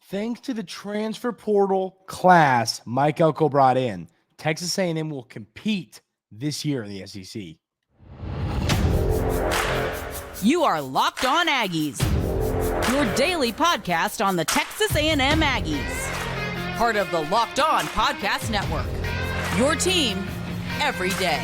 Thanks to the transfer portal class Mike Elko brought in, Texas A&M will compete this year in the SEC. You are Locked On Aggies, your daily podcast on the Texas A&M Aggies. Part of the Locked On Podcast Network, your team every day.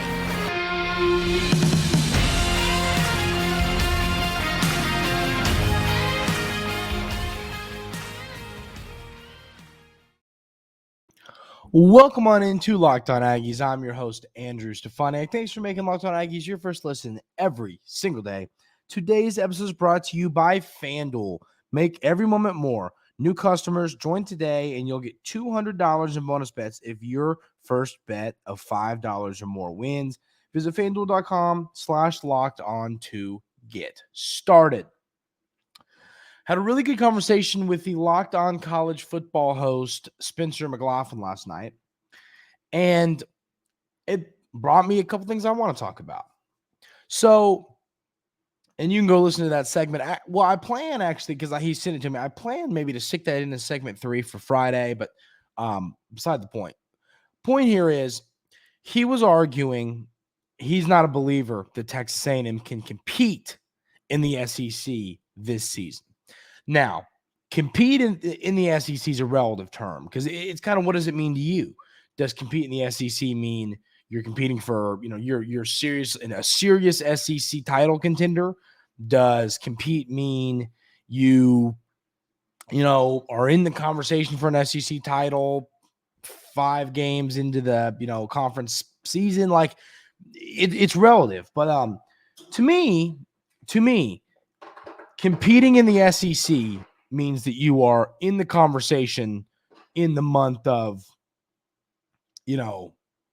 Welcome on into Locked On Aggies. I'm your host, Andrew Stefaniak. Thanks for making Locked On Aggies your first listen every single day. Today's episode is brought to you by FanDuel. Make every moment more. New customers, join today and you'll get $200 in bonus bets if your first bet of $5 or more wins. Visit FanDuel.com/lockedon to get started. Had a really good conversation with the Locked On College Football host, Spencer McLaughlin, last night. And it brought me a couple things I want to talk about. So, and you can go listen to that segment. I plan actually, because he sent it to me, I plan maybe to stick that into segment 3 for Friday, but beside the point. Point here is he was arguing he's not a believer that Texas A&M can compete in the SEC this season. Now, compete in the SEC is a relative term because it's kind of, what does it mean to you? Does compete in the SEC mean you're competing for, you're serious in a serious SEC title contender? Does compete mean you are in the conversation for an SEC title 5 games into the, conference season? Like it's relative, but to me, competing in the SEC means that you are in the conversation in the month of,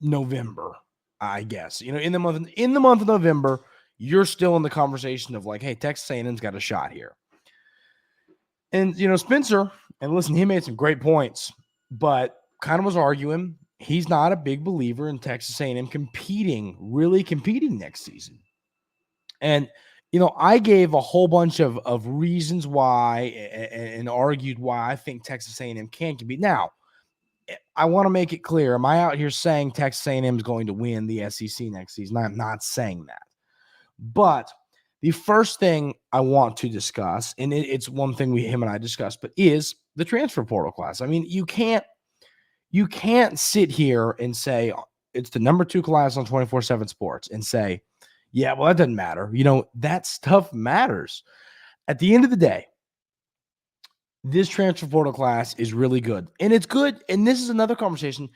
November, I guess. In the month of November, you're still in the conversation of like, hey, Texas A&M's got a shot here. And, Spencer, and listen, he made some great points, but kind of was arguing he's not a big believer in Texas A&M really competing next season. And, I gave a whole bunch of reasons why and argued why I think Texas A&M can compete. Now, I want to make it clear. Am I out here saying Texas A&M is going to win the SEC next season? I'm not saying that. But the first thing I want to discuss, and it's one thing him and I discussed, but is the transfer portal class. I mean, you can't sit here and say it's the number 2 class on 24/7 Sports and say, yeah, well, that doesn't matter. That stuff matters. At the end of the day, this transfer portal class is really good. And it's good. And this is another conversation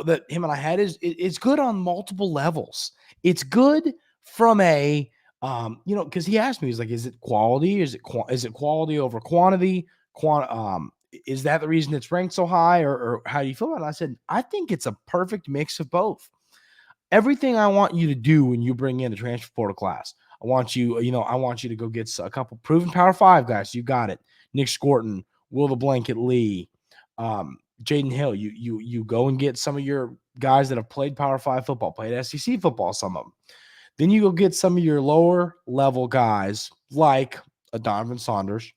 that him and I had is it's good on multiple levels. It's good from a, because he asked me, he's like, is it quality? Is it quality over quantity? Is that the reason it's ranked so high, or how do you feel about it? I said, I think it's a perfect mix of both. Everything I want you to do when you bring in a transfer portal class, I want you to go get a couple proven Power 5 guys. You got it. Nic Scourton, Will the Blanket Lee, Jaden Hill. You go and get some of your guys that have played Power 5 football, played SEC football, some of them. Then you go get some of your lower level guys like a Donovan Saunders.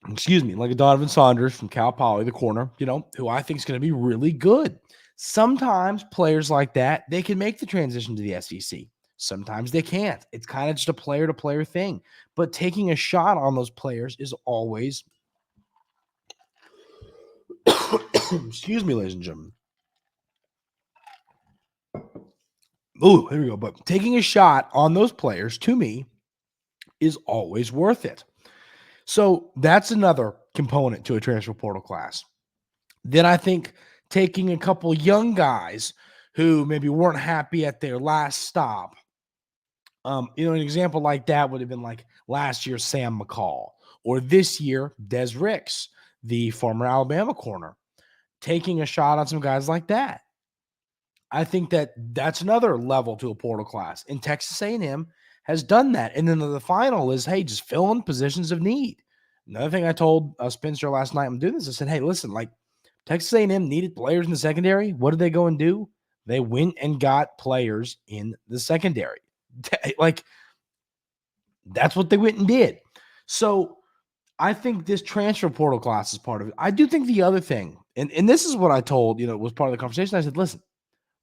Excuse me, like a Donovan Saunders from Cal Poly, the corner, who I think is going to be really good. Sometimes players like that, they can make the transition to the SEC. Sometimes they can't. It's kind of just a player-to-player thing. But taking a shot on those players is always excuse me, ladies and gentlemen. Oh, here we go. But taking a shot on those players, to me, is always worth it. So that's another component to a transfer portal class. Then I think taking a couple young guys who maybe weren't happy at their last stop. An example like that would have been like last year, Sam McCall, or this year, Des Ricks, the former Alabama corner, taking a shot on some guys like that. I think that's another level to a portal class. And Texas A&M has done that. And then the final is, hey, just fill in positions of need. Another thing I told Spencer last night, I'm doing this. I said, hey, listen, like Texas A&M needed players in the secondary. What did they go and do? They went and got players in the secondary. Like, that's what they went and did. So I think this transfer portal class is part of it. I do think the other thing, and this is what I told, was part of the conversation. I said, listen,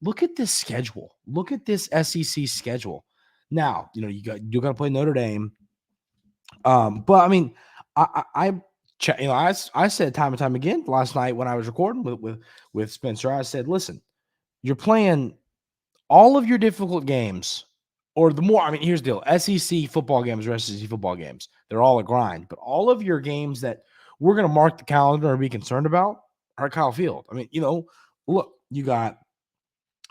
look at this schedule. Look at this SEC schedule. Now, you got to play Notre Dame. But I mean, I said time and time again last night when I was recording with Spencer, I said, listen, you're playing all of your difficult games, or the more, I mean, here's the deal. SEC football games or SEC football games, they're all a grind. But all of your games that we're going to mark the calendar or be concerned about are at Kyle Field. I mean, look, you got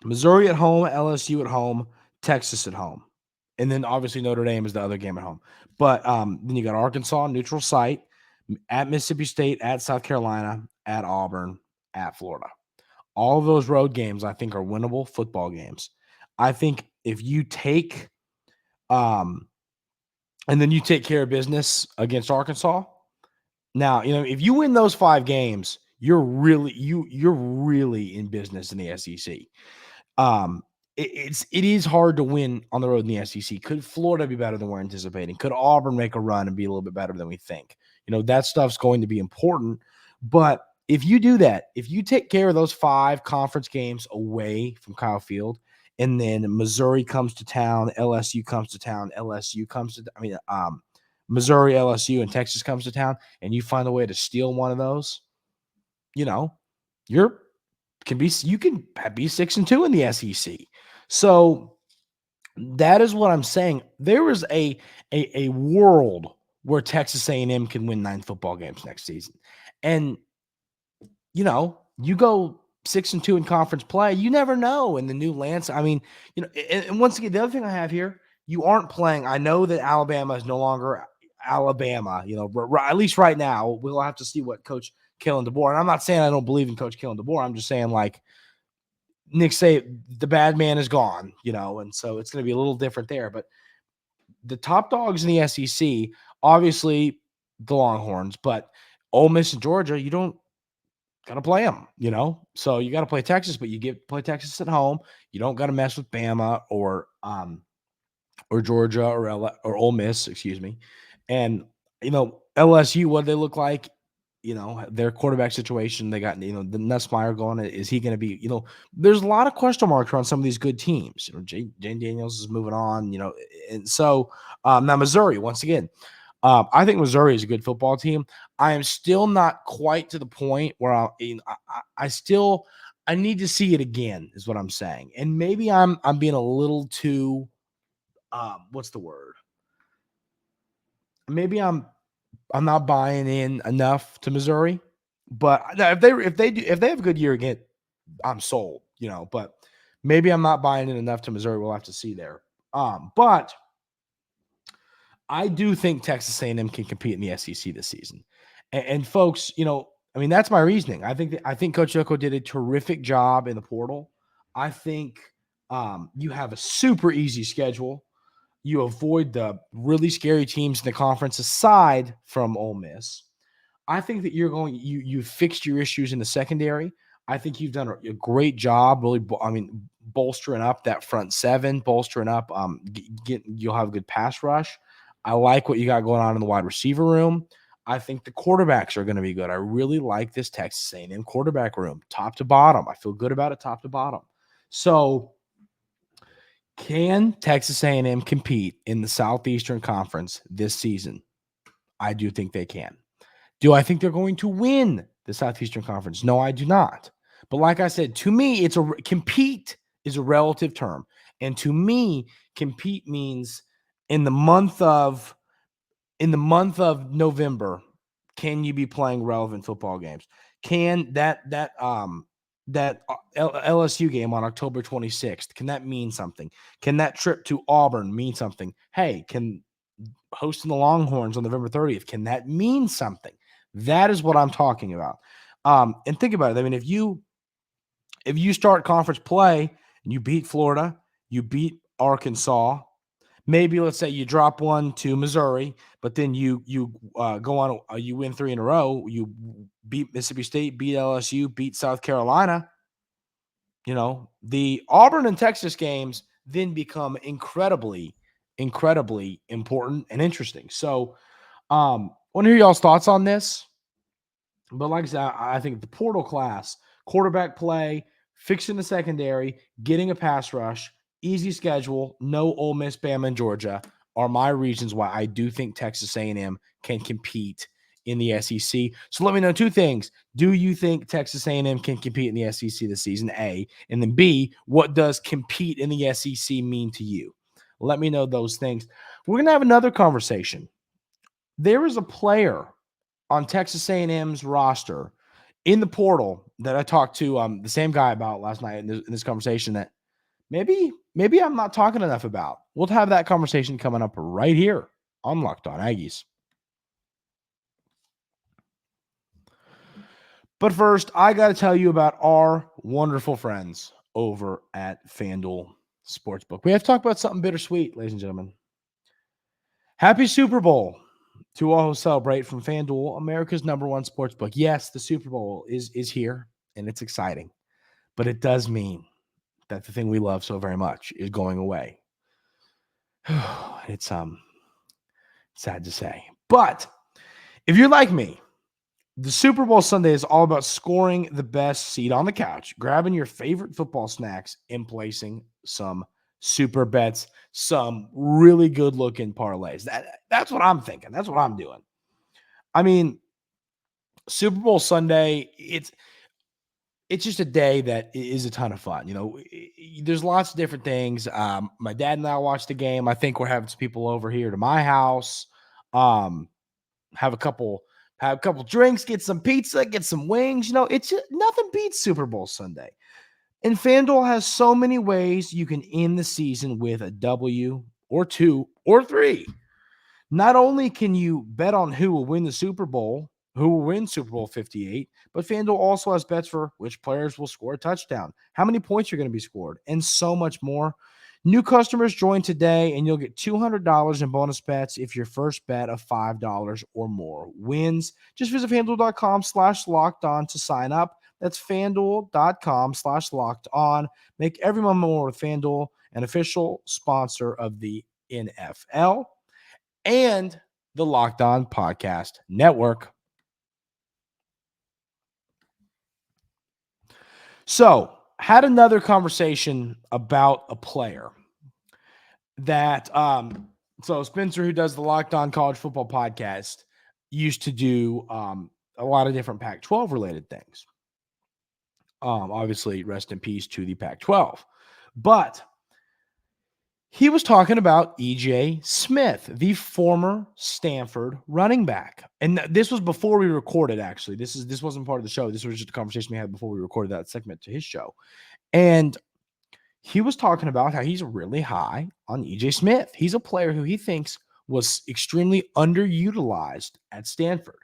Missouri at home, LSU at home, Texas at home. And then obviously Notre Dame is the other game at home. But then you got Arkansas, neutral site, at Mississippi State, at South Carolina, at Auburn, at Florida. All of those road games, I think, are winnable football games. I think if you take and then you take care of business against Arkansas. Now, if you win those 5 games, you're really in business in the SEC. It is hard to win on the road in the SEC. Could Florida be better than we're anticipating? Could Auburn make a run and be a little bit better than we think? That stuff's going to be important. But if you do that, if you take care of those 5 conference games away from Kyle Field, and then Missouri comes to town, LSU comes to town, Missouri, LSU, and Texas comes to town, and you find a way to steal one of those, you can be 6-2 in the SEC. So that is what I'm saying. There is a world where Texas A&M can win 9 football games next season. And, you go 6-2 in conference play, you never know in the new landscape. I mean, and once again, the other thing I have here, you aren't playing. I know that Alabama is no longer Alabama, at least right now. We'll have to see what Coach Kalen DeBoer, and I'm not saying I don't believe in Coach Kalen DeBoer. I'm just saying, like Nick said, the bad man is gone, and so it's going to be a little different there. But the top dogs in the SEC, obviously the Longhorns, but Ole Miss and Georgia, you don't got to play them, So you got to play Texas, but you play Texas at home. You don't got to mess with Bama or Georgia or Ole Miss, excuse me. And LSU, what do they look like? Their quarterback situation. They got the Nussmeier going. Is he going to be? There's a lot of question marks around some of these good teams. Jane Daniels is moving on. And so now Missouri once again. I think Missouri is a good football team. I am still not quite to the point where I need to see it again, is what I'm saying. And maybe I'm being a little too what's the word? Maybe I'm not buying in enough to Missouri. But if they have a good year again, I'm sold, but maybe I'm not buying in enough to Missouri. We'll have to see there. But I do think Texas A&M can compete in the SEC this season. And folks, that's my reasoning. I think Coach Yoko did a terrific job in the portal. I think you have a super easy schedule. You avoid the really scary teams in the conference aside from Ole Miss. I think that you fixed your issues in the secondary. I think you've done a great job, really. Bolstering up that front 7, bolstering up. You'll have a good pass rush. I like what you got going on in the wide receiver room. I think the quarterbacks are going to be good. I really like this Texas A&M quarterback room, top to bottom. I feel good about it, top to bottom. So, can Texas A&M compete in the Southeastern Conference this season? I do think they can. Do I think they're going to win the Southeastern Conference? No, I do not. But like I said, to me, compete is a relative term. And to me, compete means in the month of November, can you be playing relevant football games? Can that LSU game on October 26th, can that mean something? Can that trip to Auburn mean something? Hey, can hosting the Longhorns on November 30th, can that mean something? That is what I'm talking about. And think about it. I mean, if you start conference play and you beat Florida, you beat Arkansas, maybe let's say you drop one to Missouri, but then you go on, you win 3 in a row. You beat Mississippi State, beat LSU, beat South Carolina. The Auburn and Texas games then become incredibly, incredibly important and interesting. So want to hear y'all's thoughts on this. But like I said, I think the portal class, quarterback play, fixing the secondary, getting a pass rush, easy schedule, no Ole Miss, Bama, and Georgia are my reasons why I do think Texas A&M can compete in the SEC. So let me know two things. Do you think Texas A&M can compete in the SEC this season, A? And then B, what does compete in the SEC mean to you? Let me know those things. We're going to have another conversation. There is a player on Texas A&M's roster in the portal that I talked to the same guy about last night in this conversation that maybe I'm not talking enough about. We'll have that conversation coming up right here on Locked On Aggies. But first, I got to tell you about our wonderful friends over at FanDuel Sportsbook. We have to talk about something bittersweet, ladies and gentlemen. Happy Super Bowl to all who celebrate from FanDuel, America's #1 sportsbook. Yes, the Super Bowl is here, and it's exciting. But it does mean that the thing we love so very much is going away. It's sad to say. But if you're like me, the Super Bowl Sunday is all about scoring the best seat on the couch, grabbing your favorite football snacks, and placing some super bets, some really good-looking parlays. That's what I'm thinking. That's what I'm doing. I mean, Super Bowl Sunday, it's just a day that is a ton of fun. You know, there's lots of different things. My dad and I watched the game. I think we're having some people over here to my house. Have a couple drinks, get some pizza, get some wings. You know, it's just, nothing beats Super Bowl Sunday. And FanDuel has so many ways you can end the season with a W or 2 or 3. Not only can you bet on who will win the Super Bowl, who will win Super Bowl 58, but FanDuel also has bets for which players will score a touchdown, how many points are going to be scored, and so much more. New customers join today, and you'll get $200 in bonus bets if your first bet of $5 or more wins. Just visit FanDuel.com/lockedon to sign up. That's FanDuel.com/lockedon. Make every moment more with FanDuel, an official sponsor of the NFL and the Locked On Podcast Network. So, had another conversation about a player that so Spencer, who does the Locked On College Football Podcast, used to do a lot of different Pac-12 related things. Obviously, rest in peace to the Pac-12. But he was talking about E.J. Smith, the former Stanford running back. And this was before we recorded, actually. This wasn't part of the show. This was just a conversation we had before we recorded that segment to his show. And he was talking about how he's really high on E.J. Smith. He's a player who he thinks was extremely underutilized at Stanford.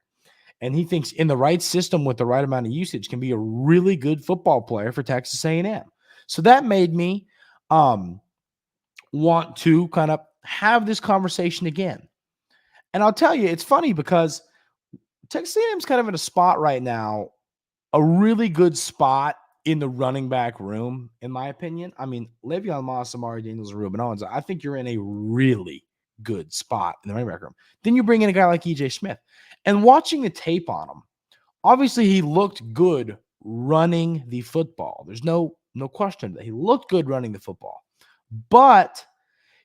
And he thinks in the right system with the right amount of usage can be a really good football player for Texas A&M. So that made me want to kind of have this conversation again. And I'll tell you, it's funny because Texas A&M's kind of in a spot right now, a really good spot in the running back room, in my opinion. I mean, Le'Veon Moss, Amari Daniels, and Ruben Owens, I think you're in a really good spot in the running back room. Then you bring in a guy like E.J. Smith. And watching the tape on him, obviously he looked good running the football. There's no question that he looked good running the football. But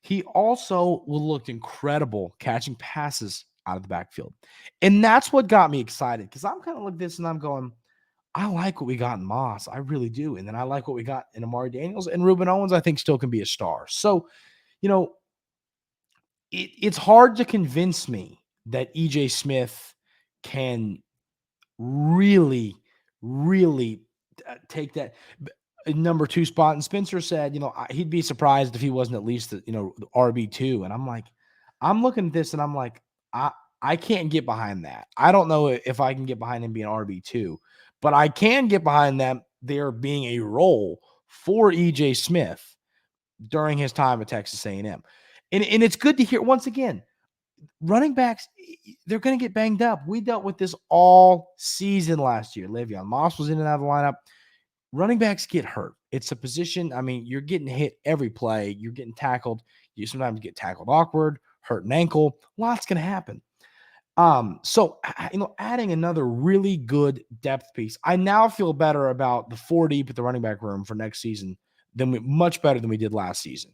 he also looked incredible catching passes out of the backfield. And that's what got me excited, because I'm kind of like this and I'm going, I like what we got in Moss. I really do. And then I like what we got in Amari Daniels, and Ruben Owens, I think, still can be a star. So, you know, it's hard to convince me that E.J. Smith can really take that number 2 spot. And Spencer said, you know, he'd be surprised if he wasn't at least, the RB2. And I'm like, I'm looking at this and I'm like, I can't get behind that. I don't know if I can get behind him being RB2, but I can get behind them there being a role for E.J. Smith during his time at Texas A&M. And it's good to hear, once again, running backs, they're going to get banged up. We dealt with this all season last year. Le'Veon Moss was in and out of the lineup. Running backs get hurt. It's a position, I mean, you're getting hit every play. You're getting tackled. You sometimes get tackled awkward, hurt an ankle. Lots going to happen. So adding another really good depth piece, I now feel better about the 4 deep at the running back room for next season much better than we did last season.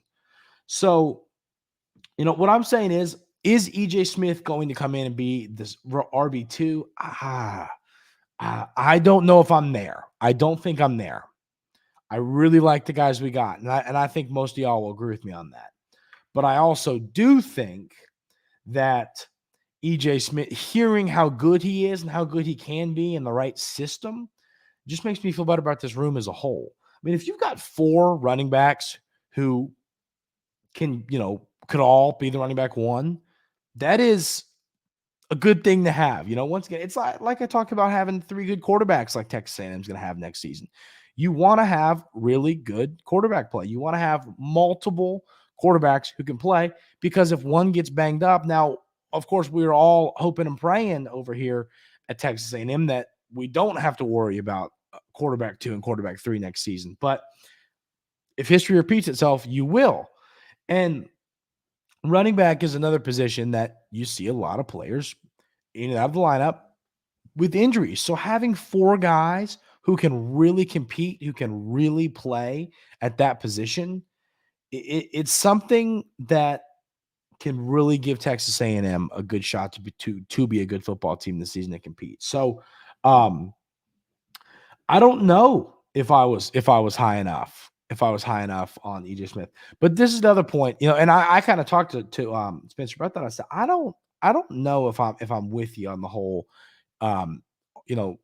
So, what I'm saying is EJ Smith going to come in and be this RB2? I don't know if I'm there. I don't think I'm there. I really like the guys we got, and I think most of y'all will agree with me on that. But I also do think that EJ Smith, hearing how good he is and how good he can be in the right system, just makes me feel better about this room as a whole. I mean, if you've got 4 running backs who can, could all be the running back one, that is a good thing to have. Once again, it's like I talked about having 3 good quarterbacks like Texas A&M is going to have next season. You want to have really good quarterback play. You want to have multiple quarterbacks who can play, because if one gets banged up, now, of course, we're all hoping and praying over here at Texas A&M that we don't have to worry about quarterback 2 and quarterback 3 next season. But if history repeats itself, you will. And running back is another position that you see a lot of players in and out of the lineup with injuries. So having 4 guys who can really compete, who can really play at that position, it's something that can really give Texas A&M a good shot to be a good football team this season and compete. So I don't know if I was high enough. If I was high enough on EJ Smith, but this is another point, and I kind of talked to Spencer about that. I said, I don't know if I'm with you on the whole,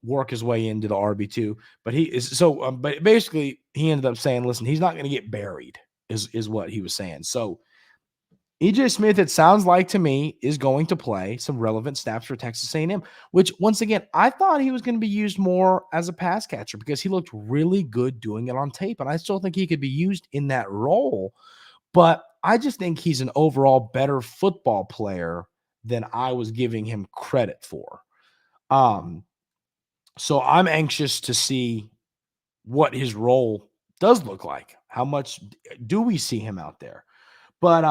work his way into the RB2, but he is so. But basically, he ended up saying, "Listen, he's not going to get buried," is what he was saying. So EJ Smith, it sounds like to me, is going to play some relevant snaps for Texas A&M, which, once again, I thought he was going to be used more as a pass catcher because he looked really good doing it on tape, and I still think he could be used in that role, but I just think he's an overall better football player than I was giving him credit for. So I'm anxious to see what his role does look like. How much do we see him out there? But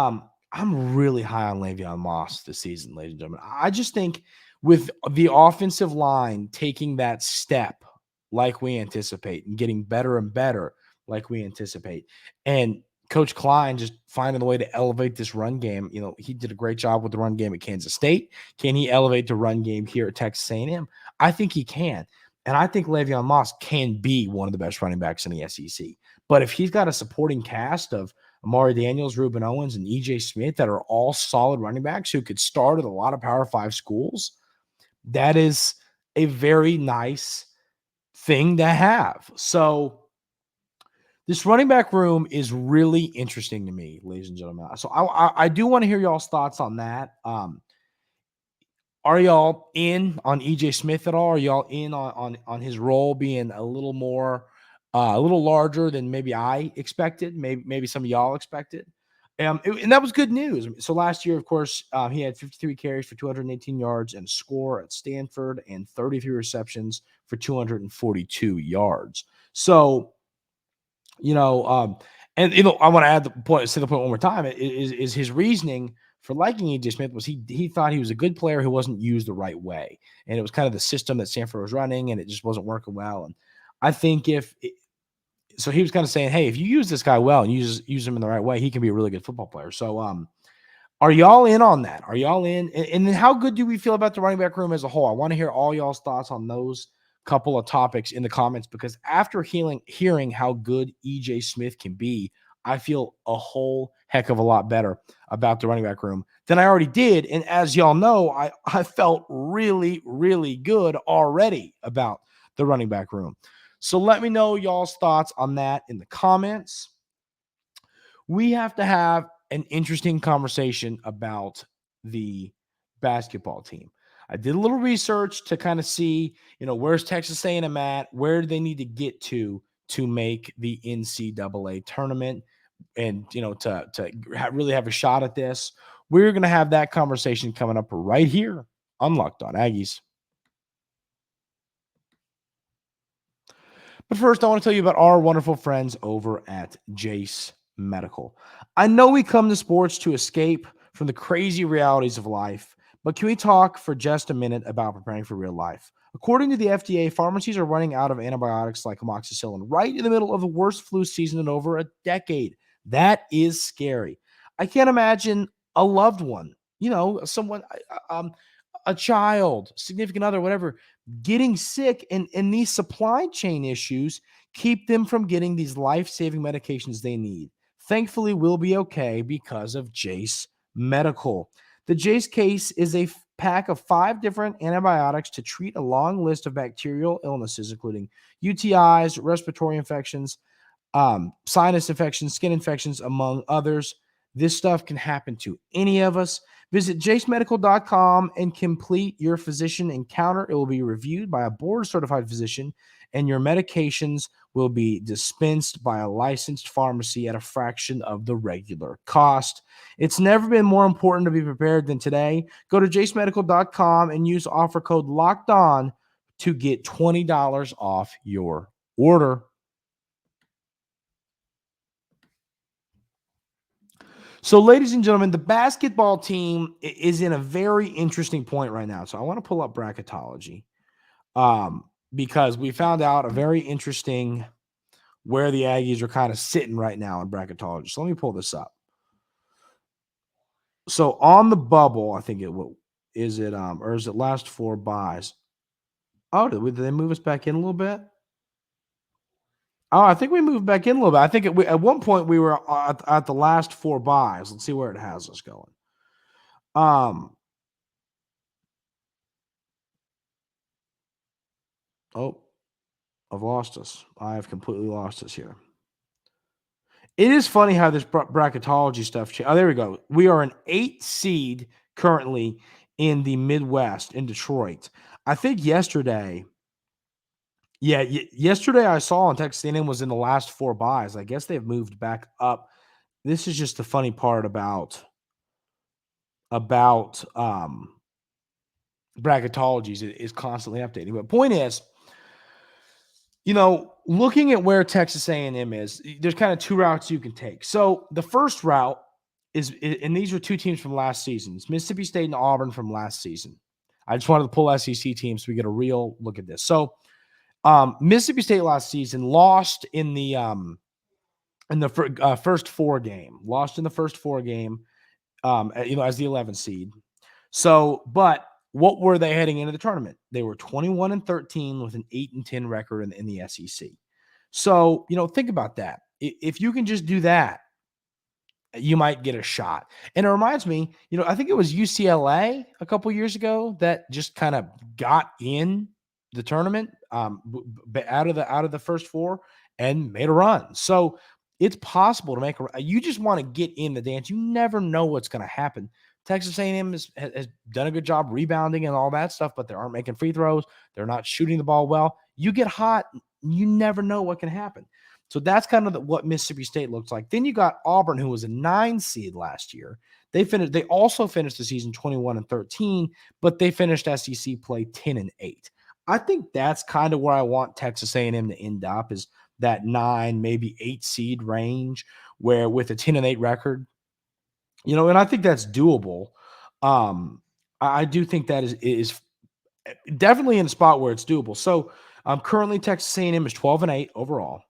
I'm really high on Le'Veon Moss this season, ladies and gentlemen. I just think with the offensive line taking that step like we anticipate and getting better and better like we anticipate, and Coach Klein just finding a way to elevate this run game. He did a great job with the run game at Kansas State. Can he elevate the run game here at Texas A&M? I think he can. And I think Le'Veon Moss can be one of the best running backs in the SEC. But if he's got a supporting cast of Amari Daniels, Reuben Owens, and EJ Smith that are all solid running backs who could start at a lot of Power 5 schools, that is a very nice thing to have. So this running back room is really interesting to me, ladies and gentlemen. So I do want to hear y'all's thoughts on that. Are y'all in on EJ Smith at all? Are y'all in on his role being a little more, a little larger than maybe I expected? Maybe some of y'all expected. And that was good news. So last year, of course, he had 53 carries for 218 yards and a score at Stanford, and 33 receptions for 242 yards. So, I want to add say the point one more time. Is his reasoning for liking EJ Smith was he thought he was a good player who wasn't used the right way, and it was kind of the system that Stanford was running, and it just wasn't working well. And I think so he was kind of saying, hey, if you use this guy well and use him in the right way, he can be a really good football player. So are y'all in on that? Are y'all in? And then how good do we feel about the running back room as a whole? I want to hear all y'all's thoughts on those couple of topics in the comments, because after hearing how good EJ Smith can be, I feel a whole heck of a lot better about the running back room than I already did. And as y'all know, I felt really, really good already about the running back room. So let me know y'all's thoughts on that in the comments. We have to have an interesting conversation about the basketball team. I did a little research to kind of see, where's Texas A&M at? Where do they need to get to make the NCAA tournament? And, to really have a shot at this. We're going to have that conversation coming up right here on Locked On Aggies. But first, I want to tell you about our wonderful friends over at Jace Medical. I know we come to sports to escape from the crazy realities of life, But can we talk for just a minute about preparing for real life? According to the FDA, pharmacies are running out of antibiotics like amoxicillin right in the middle of the worst flu season in over a decade. That is scary. I can't imagine a loved one, someone, a child, significant other, whatever, getting sick, and these supply chain issues keep them from getting these life-saving medications they need. Thankfully, we'll be okay because of Jace Medical. The Jace case is a pack of 5 different antibiotics to treat a long list of bacterial illnesses, including UTIs, respiratory infections, sinus infections, skin infections, among others. This stuff can happen to any of us. Visit jacemedical.com and complete your physician encounter. It will be reviewed by a board-certified physician, and your medications will be dispensed by a licensed pharmacy at a fraction of the regular cost. It's never been more important to be prepared than today. Go to jacemedical.com and use offer code LOCKEDON to get $20 off your order. So, ladies and gentlemen, the basketball team is in a very interesting point right now. So I want to pull up bracketology because we found out a very interesting where the Aggies are kind of sitting right now in bracketology. So let me pull this up. So on the bubble, I think or is it last 4 buys? Oh, did they move us back in a little bit? Oh, I think we moved back in a little bit. I think at one point we were at the last 4 buys. Let's see where it has us going. Oh, I've lost us. I have completely lost us here. It is funny how this bracketology stuff changed. Oh, there we go. We are an 8 seed currently in the Midwest in Detroit. I think yesterday I saw on Texas A&M was in the last 4 buys. I guess they've moved back up. This is just the funny part about bracketologies. It is constantly updating. But point is, looking at where Texas A&M is, there's kind of 2 routes you can take. So the first route is, and these are 2 teams from last season. It's Mississippi State and Auburn from last season. I just wanted to pull SEC teams so we get a real look at this. So Mississippi State last season lost in the first 4 game. Lost in the first 4 game, as the 11th seed. So, but what were they heading into the tournament? They were 21-13 with an 8-10 record in the SEC. So, think about that. If you can just do that, you might get a shot. And it reminds me, I think it was UCLA a couple years ago that just kind of got in the tournament out of the first 4 and made a run. So it's possible to make you just want to get in the dance. You never know what's going to happen. Texas A&M has done a good job rebounding and all that stuff, but they aren't making free throws. They're not shooting the ball well. You get hot, you never know what can happen. So that's kind of what Mississippi State looks like. Then you got Auburn, who was a 9 seed last year. They also finished the season 21-13, but they finished SEC play 10-8. I think that's kind of where I want Texas A&M to end up, is that 9, maybe 8 seed range, where with a 10-8 record, and I think that's doable. I do think that is definitely in a spot where it's doable. So currently Texas A&M is 12-8 overall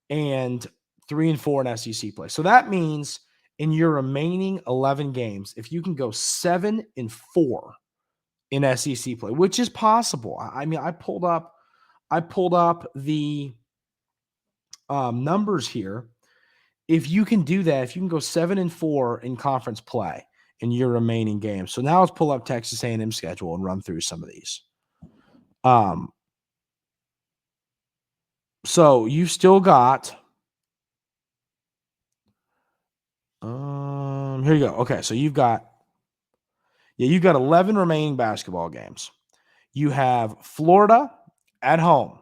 and 3-4 in SEC play. So that means in your remaining 11 games, if you can go 7-4 in SEC play, which is possible. I mean, I pulled up the numbers here. If you can do that, if you can go 7-4 in conference play in your remaining games. So now let's pull up Texas A&M schedule and run through some of these. So you've still got here you go. Okay, so you've got 11 remaining basketball games. You have Florida at home.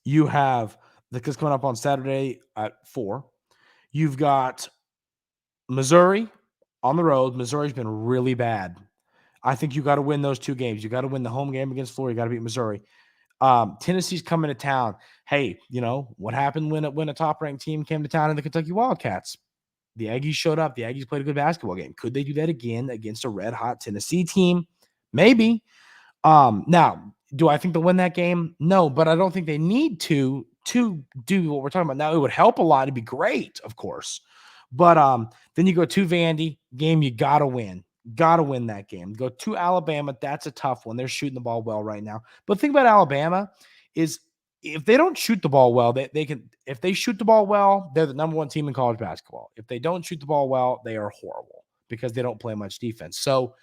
You have because coming up on Saturday at 4. You've got Missouri on the road. Missouri's been really bad. I think you got to win those 2 games. You got to win the home game against Florida. You got to beat Missouri. Tennessee's coming to town. Hey, what happened when a top-ranked team came to town in the Kentucky Wildcats? The Aggies showed up. The Aggies played a good basketball game. Could they do that again against a red-hot Tennessee team? Maybe. Now, do I think they'll win that game? No, but I don't think they need to do what we're talking about now. It would help a lot. It'd be great, of course. But then you go to Vandy, game you got to win. Got to win that game. Go to Alabama. That's a tough one. They're shooting the ball well right now. But the thing about Alabama is if they don't shoot the ball well, they can. If they shoot the ball well, they're the number one team in college basketball. If they don't shoot the ball well, they are horrible because they don't play much defense. So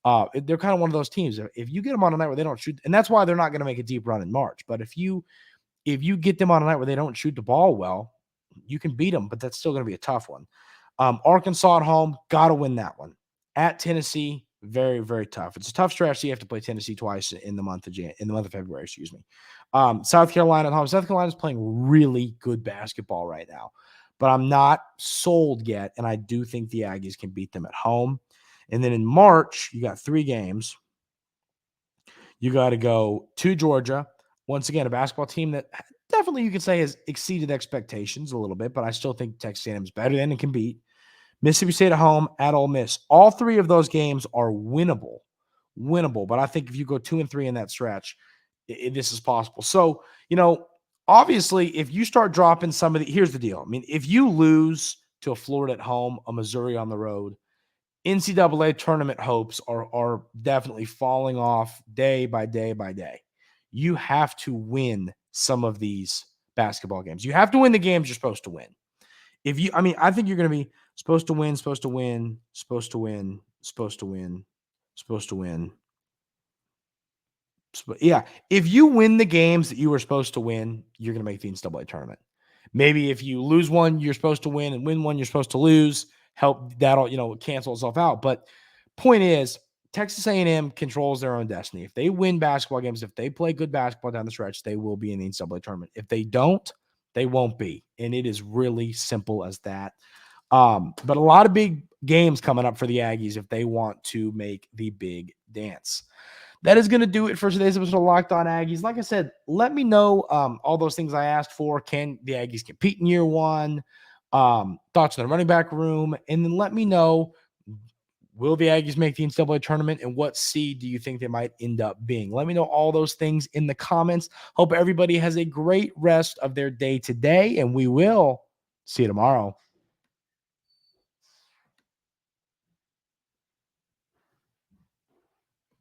they're kind of one of those teams. If you get them on a night where they don't shoot, and that's why they're not going to make a deep run in March. But if you get them on a night where they don't shoot the ball well, you can beat them, but that's still going to be a tough one. Arkansas at home, got to win that one. At Tennessee, very, very tough. It's a tough stretch. So you have to play Tennessee twice in the month of February, excuse me. South Carolina at home. South Carolina's playing really good basketball right now, but I'm not sold yet, and I do think the Aggies can beat them at home. And then in March, you got 3 games. You got to go to Georgia. Once again, a basketball team that definitely you could say has exceeded expectations a little bit, but I still think Texas A&M is better than and can beat. Mississippi State at home, at Ole Miss. All 3 of those games are winnable. But I think if you go 2-3 in that stretch, this is possible. So, obviously, if you start dropping some of here's the deal. I mean, if you lose to a Florida at home, a Missouri on the road, NCAA tournament hopes are definitely falling off day by day by day. You have to win some of these basketball games. You have to win the games you're supposed to win. I think you're going to be supposed to win. Yeah, if you win the games that you were supposed to win, you're going to make the NCAA tournament. Maybe if you lose one, you're supposed to win, and win one, you're supposed to lose. Help that'll cancel itself out. But point is, Texas A&M controls their own destiny. If they win basketball games, if they play good basketball down the stretch, they will be in the NCAA tournament. If they don't, they won't be. And it is really simple as that. But a lot of big games coming up for the Aggies if they want to make the big dance. That is going to do it for today's episode of Locked On Aggies. Like I said, let me know all those things I asked for. Can the Aggies compete in year one? Thoughts on the running back room. And then let me know, will the Aggies make the NCAA tournament, and what seed do you think they might end up being? Let me know all those things in the comments. Hope everybody has a great rest of their day today, and we will see you tomorrow.